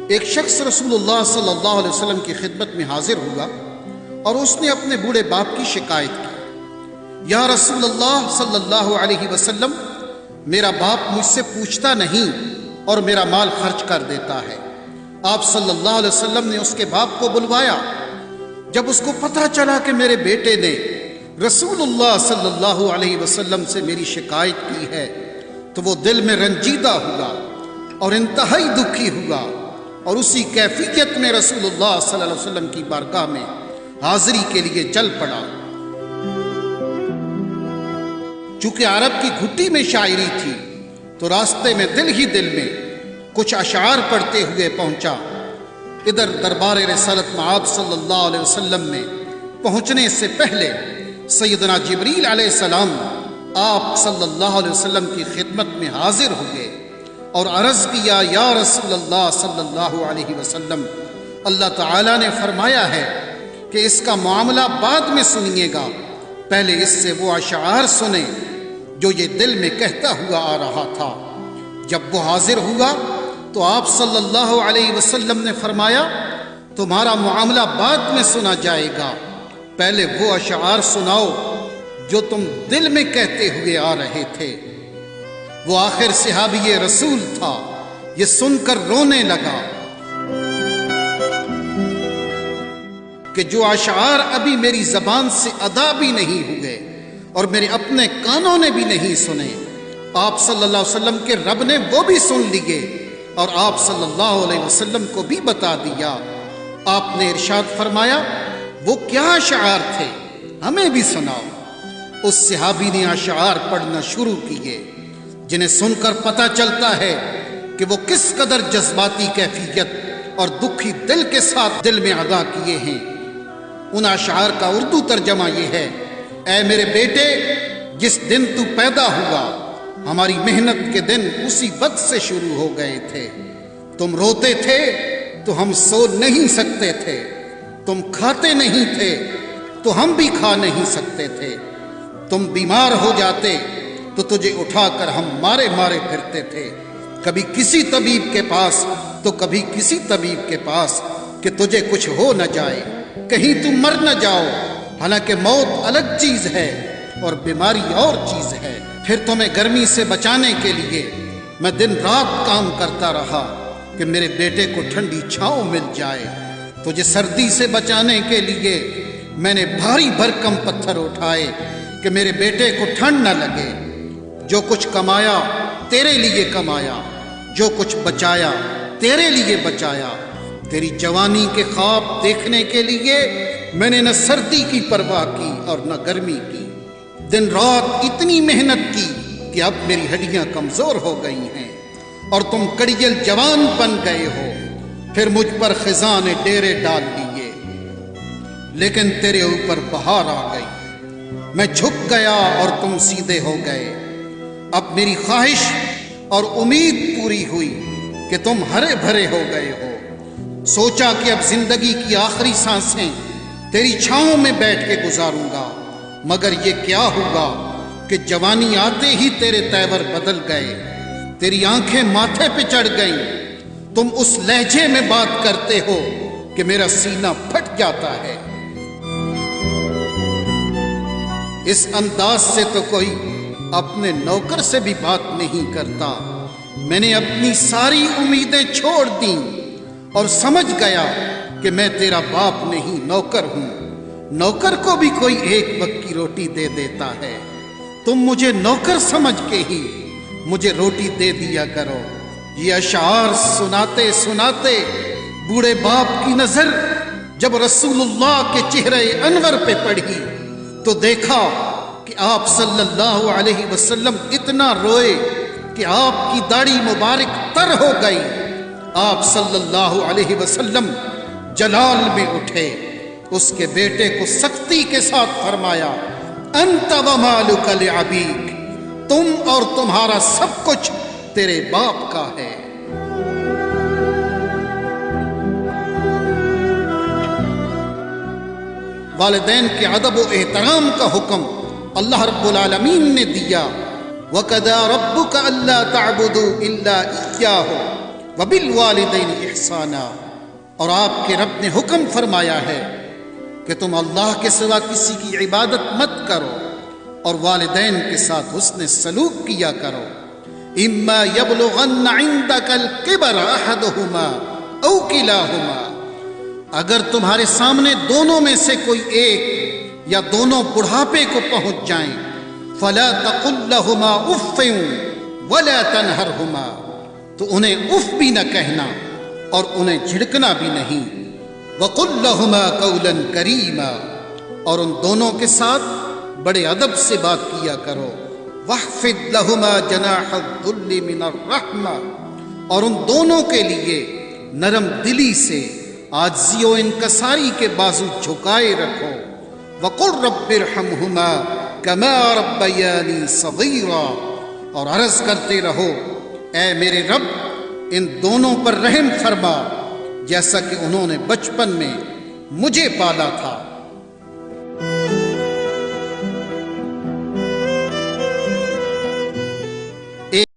ایک شخص رسول اللہ صلی اللہ علیہ وسلم کی خدمت میں حاضر ہوا اور اس نے اپنے بوڑھے باپ کی شکایت کی، یا رسول اللہ صلی اللہ علیہ وسلم، میرا باپ مجھ سے پوچھتا نہیں اور میرا مال خرچ کر دیتا ہے۔ آپ صلی اللہ علیہ وسلم نے اس کے باپ کو بلوایا۔ جب اس کو پتہ چلا کہ میرے بیٹے نے رسول اللہ صلی اللہ علیہ وسلم سے میری شکایت کی ہے تو وہ دل میں رنجیدہ ہوا اور انتہائی دکھی ہوا، اور اسی کیفیت میں رسول اللہ صلی اللہ علیہ وسلم کی بارگاہ میں حاضری کے لیے چل پڑا۔ چونکہ عرب کی گھٹی میں شاعری تھی تو راستے میں دل میں کچھ اشعار پڑھتے ہوئے پہنچا۔ ادھر دربار رسالت معاب صلی اللہ علیہ وسلم میں پہنچنے سے پہلے سیدنا جبریل علیہ السلام آپ صلی اللہ علیہ وسلم کی خدمت میں حاضر ہوئے اور عرض کیا، یا رسول اللہ صلی اللہ علیہ وسلم، اللہ تعالیٰ نے فرمایا ہے کہ اس کا معاملہ بعد میں سنیے گا، پہلے اس سے وہ اشعار سنیں جو یہ دل میں کہتا ہوا آ رہا تھا۔ جب وہ حاضر ہوا تو آپ صلی اللہ علیہ وسلم نے فرمایا، تمہارا معاملہ بعد میں سنا جائے گا، پہلے وہ اشعار سناؤ جو تم دل میں کہتے ہوئے آ رہے تھے۔ وہ آخر صحابی رسول تھا، یہ سن کر رونے لگا کہ جو اشعار ابھی میری زبان سے ادا بھی نہیں ہوئے اور میرے اپنے کانوں نے بھی نہیں سنے، آپ صلی اللہ علیہ وسلم کے رب نے وہ بھی سن لیے اور آپ صلی اللہ علیہ وسلم کو بھی بتا دیا۔ آپ نے ارشاد فرمایا، وہ کیا اشعار تھے، ہمیں بھی سناؤ۔ اس صحابی نے اشعار پڑھنا شروع کیے جنہیں سن کر پتہ چلتا ہے کہ وہ کس قدر جذباتی کیفیت اور دکھی دل کے ساتھ دل میں ادا کیے ہیں۔ ان اشعار کا اردو ترجمہ یہ ہے، اے میرے بیٹے، جس دن تو پیدا ہوا ہماری محنت کے دن اسی وقت سے شروع ہو گئے تھے۔ تم روتے تھے تو ہم سو نہیں سکتے تھے، تم کھاتے نہیں تھے تو ہم بھی کھا نہیں سکتے تھے، تم بیمار ہو جاتے تو تجھے اٹھا کر ہم مارے پھرتے تھے، کبھی کسی طبیب کے پاس تو کبھی کسی طبیب کے پاس کہ تجھے کچھ ہو نہ جائے، کہیں تم مر نہ جاؤ، حالانکہ موت الگ چیز ہے اور بیماری اور چیز ہے۔ پھر تمہیں گرمی سے بچانے کے لیے میں دن رات کام کرتا رہا کہ میرے بیٹے کو ٹھنڈی چھاؤں مل جائے، تجھے سردی سے بچانے کے لیے میں نے بھاری بھرکم پتھر اٹھائے کہ میرے بیٹے کو ٹھنڈ نہ لگے۔ جو کچھ کمایا تیرے لیے کمایا، جو کچھ بچایا تیرے لیے بچایا۔ تیری جوانی کے خواب دیکھنے کے لیے میں نے نہ سردی کی پرواہ کی اور نہ گرمی کی، دن رات اتنی محنت کی کہ اب میری ہڈیاں کمزور ہو گئی ہیں اور تم کڑیل جوان بن گئے ہو۔ پھر مجھ پر خزاں نے ڈیرے ڈال لیے، لیکن تیرے اوپر بہار آ گئی، میں جھک گیا اور تم سیدھے ہو گئے۔ اب میری خواہش اور امید پوری ہوئی کہ تم ہرے بھرے ہو گئے ہو۔ سوچا کہ اب زندگی کی آخری سانسیں تیری چھاؤں میں بیٹھ کے گزاروں گا، مگر یہ کیا ہوا کہ جوانی آتے ہی تیرے تیور بدل گئے، تیری آنکھیں ماتھے پہ چڑھ گئیں، تم اس لہجے میں بات کرتے ہو کہ میرا سینہ پھٹ جاتا ہے۔ اس انداز سے تو کوئی اپنے نوکر سے بھی بات نہیں کرتا۔ میں نے اپنی ساری امیدیں چھوڑ دیں اور سمجھ گیا کہ میں تیرا باپ نہیں، نوکر ہوں۔ نوکر کو بھی کوئی ایک وقت کی روٹی دے دیتا ہے، تم مجھے نوکر سمجھ کے ہی مجھے روٹی دے دیا کرو۔ یہ اشعار سناتے سناتے بوڑھے باپ کی نظر جب رسول اللہ کے چہرے انور پہ پڑی تو دیکھا کہ آپ صلی اللہ علیہ وسلم اتنا روئے کہ آپ کی داڑھی مبارک تر ہو گئی۔ آپ صلی اللہ علیہ وسلم جلال میں اٹھے، اس کے بیٹے کو سختی کے ساتھ فرمایا، انت ومالک لابیک، تم اور تمہارا سب کچھ تیرے باپ کا ہے۔ والدین کے ادب و احترام کا حکم اللہ رب العالمین نے دیا، وَقَضَىٰ رَبُّكَ أَلَّا تَعْبُدُوا إِلَّا إِيَّاهُ، وبالوالدین احسانا، اور آپ کے رب نے حکم فرمایا ہے کہ تم اللہ کے سوا کسی کی عبادت مت کرو اور والدین کے ساتھ حسن سلوک کیا کرو۔ اما یبلغن عندک الکبر احدہما او کلاہما، اگر تمہارے سامنے دونوں میں سے کوئی ایک یا دونوں بڑھاپے کو پہنچ جائیں، فلا تقل لہما اف ولا تنہرہما، تو انہیں اف بھی نہ کہنا اور انہیں جھڑکنا بھی نہیں۔ وقل لہما قولا کریما، اور ان دونوں کے ساتھ بڑے ادب سے بات کیا کرو۔ واخفض لہما جناح الذل من الرحمہ، اور ان دونوں کے لیے نرم دلی سے عاجزی و انکساری کے بازو جھکائے رکھو۔ وقل رب ارحمہما کما ربیانی صغیرا، اور عرض کرتے رہو اے میرے رب ان دونوں پر رحم فرما جیسا کہ انہوں نے بچپن میں مجھے پالا تھا۔